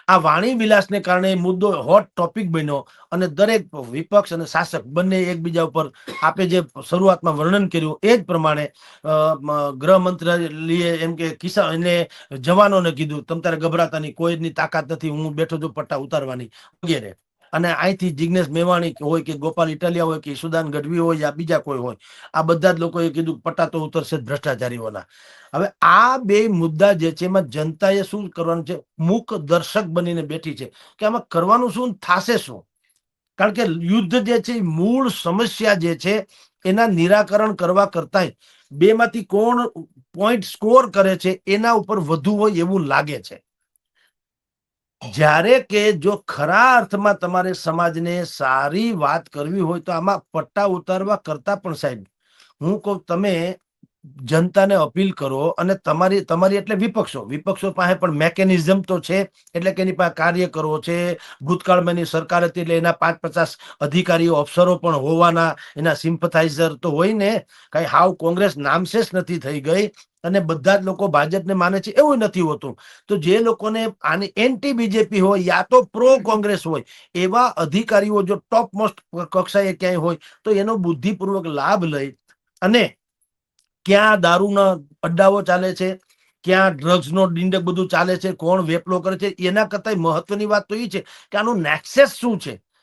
આ વાણી વિલાસને કારણે મુદ્દો હોટ ટોપિક બન્યો અને દરેક વિપક્ષ અને શાસક બંને એકબીજા ઉપર આપે જે શરૂઆતમાં વર્ણન કર્યું એ જ પ્રમાણે ગૃહ મંત્રાલયે એમ કે એને જવાનોને કીધું તમ તારે ગભરાતાની કોઈની તાકાત નથી, હું બેઠો છું પટ્ટા ઉતારવાની વગેરે. અને અહીંથી જિગ્નેશ મેવાણી હોય કે ગોપાલ ઇટાલિયા હોય કે સુદાન ગઢવી હોય યા બીજા કોઈ હોય, આ બધા જ લોકોએ કીધું પટ્ટા તો ઉતરશે જ ભ્રષ્ટાચારીઓના. હવે આ બે મુદ્દા જે છે એમાં જનતાએ શું કરવાનું છે, મૂક દર્શક બનીને બેઠી છે કે આમાં કરવાનું શું, થશે શું. કારણ કે યુદ્ધ જે છે મૂળ સમસ્યા જે છે એના નિરાકરણ કરવા કરતા બે માંથી કોણ પોઈન્ટ સ્કોર કરે છે એના ઉપર વધુ હોય એવું લાગે છે. જ્યારે કે જો ખરા અર્થમાં તમારે સમાજને સારી વાત કરવી હોય તો આમાં પટ્ટા ઉતારવા કરતા પણ સાહેબ હું કહું, તમે જનતાને અપીલ કરો અને તમારી એટલે વિપક્ષો પાસે પણ મેકેનિઝમ તો છે, એટલે કે એની પાસે કાર્યકરો છે. ભૂતકાળમાં એની સરકાર હતી એટલે એના 5-50 અધિકારીઓ અફસરો પણ હોવાના, એના સિમ્પથાઇઝર તો હોય ને. કઈ હાવ કોંગ્રેસ નામશેષ નથી થઈ ગઈ અને બધા જ લોકો ભાજપને માને છે એવું નથી હોતું. તો જે લોકોને આની એન્ટી બીજેપી હોય યા તો પ્રો કોંગ્રેસ હોય એવા અધિકારીઓ જો ટોપ મોસ્ટ કક્ષાએ ક્યાંય હોય તો એનો બુદ્ધિપૂર્વક લાભ લઈ અને ક્યાં દારૂના અડ્ડાઓ ચાલે છે, ક્યાં ડ્રગ્સનો ડિંડક બધું ચાલે છે, કોણ વેપલો કરે છે, એના કરતા મહત્વની વાત તો એ છે કે આનું નેક્સેસ શું છે.